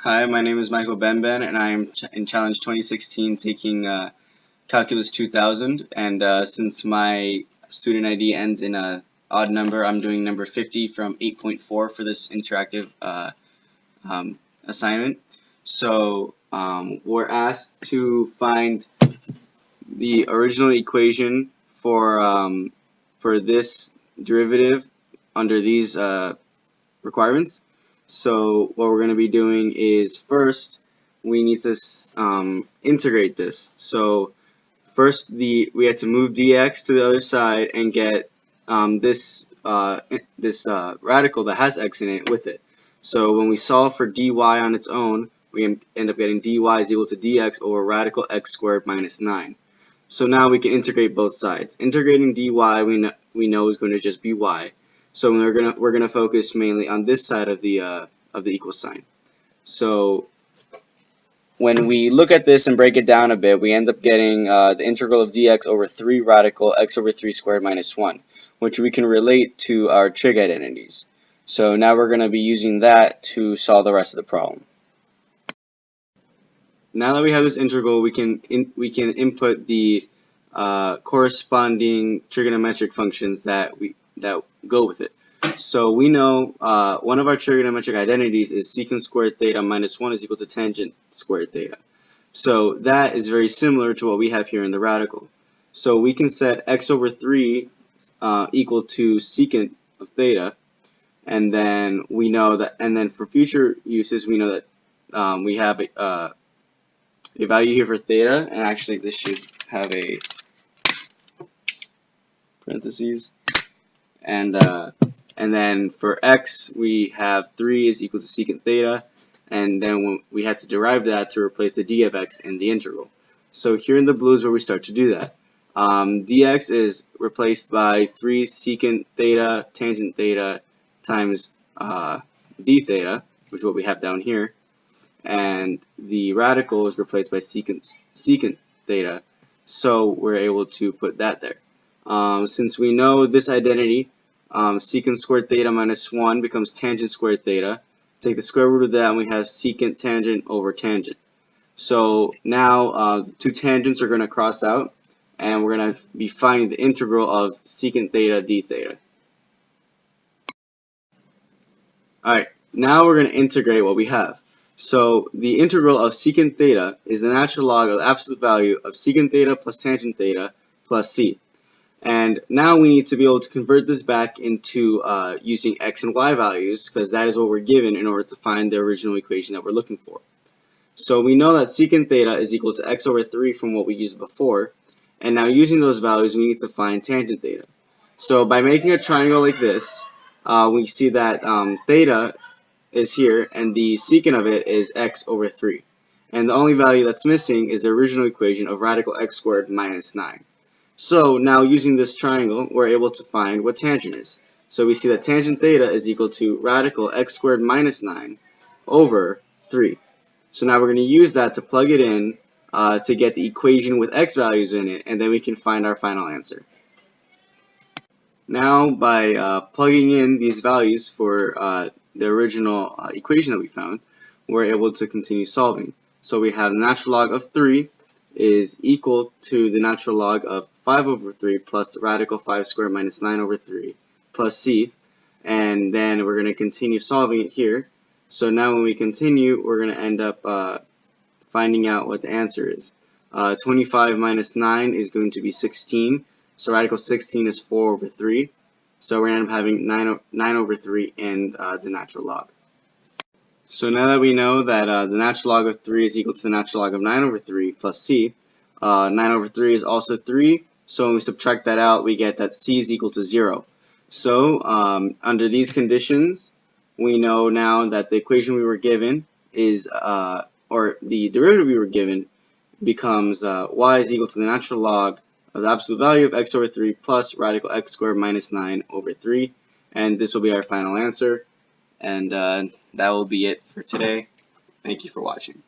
Hi, my name is Michael Benben, and I am in Challenge 2016 taking Calculus 2000. And since my student ID ends in a odd number, I'm doing number 50 from 8.4 for this interactive assignment. So we're asked to find the original equation for this derivative under these requirements. So what we're going to be doing is first we need to integrate this. So first we have to move dx to the other side and get this radical that has x in it with it. So when we solve for dy on its own, we end up getting dy is equal to dx over radical x squared minus 9. So now we can integrate both sides. Integrating dy we know is going to just be y. So we're gonna focus mainly on this side of the equal sign. So when we look at this and break it down a bit, we end up getting the integral of dx over 3 radical x over 3 squared minus 1, which we can relate to our trig identities. So now we're going to be using that to solve the rest of the problem. Now that we have this integral, we can input the corresponding trigonometric functions that go with it. So we know one of our trigonometric identities is secant squared theta minus 1 is equal to tangent squared theta. So that is very similar to what we have here in the radical. So we can set x over 3 equal to secant of theta, and then we know that, and then for future uses we know that we have a value here for theta, and actually this should have a parentheses, and then for x we have 3 is equal to secant theta, and then we had to derive that to replace the d of x in the integral. So here in the blue is where we start to do that. Dx is replaced by 3 secant theta tangent theta times d theta, which is what we have down here, and the radical is replaced by secant theta, so we're able to put that there. Since we know this identity, secant squared theta minus 1 becomes tangent squared theta. Take the square root of that and we have secant tangent over tangent. So now two tangents are going to cross out, and we're going to be finding the integral of secant theta d theta. Alright, now we're going to integrate what we have. So the integral of secant theta is the natural log of the absolute value of secant theta plus tangent theta plus c. And now we need to be able to convert this back into using x and y values, because that is what we're given in order to find the original equation that we're looking for. So we know that secant theta is equal to x over 3 from what we used before, and now using those values we need to find tangent theta. So by making a triangle like this, we see that theta is here, and the secant of it is x over 3. And the only value that's missing is the original equation of radical x squared minus 9. So now using this triangle, we're able to find what tangent is. So we see that tangent theta is equal to radical x squared minus 9 over 3. So now we're going to use that to plug it in to get the equation with x values in it, and then we can find our final answer. Now by plugging in these values for the original equation that we found, we're able to continue solving. So we have the natural log of 3 is equal to the natural log of 5 over 3 plus the radical 5 squared minus 9 over 3 plus c, and then we're going to continue solving it here. So now when we continue, we're going to end up finding out what the answer is. 25 minus 9 is going to be 16, so radical 16 is 4 over 3, so we're going to end up having 9 over 3 in the natural log. So now that we know that the natural log of 3 is equal to the natural log of 9 over 3 plus c, 9 over 3 is also 3, so when we subtract that out, we get that c is equal to 0. So under these conditions, we know now that the equation we were given is, or the derivative we were given becomes y is equal to the natural log of the absolute value of x over 3 plus radical x squared minus 9 over 3, and this will be our final answer. And that will be it for today. Thank you for watching.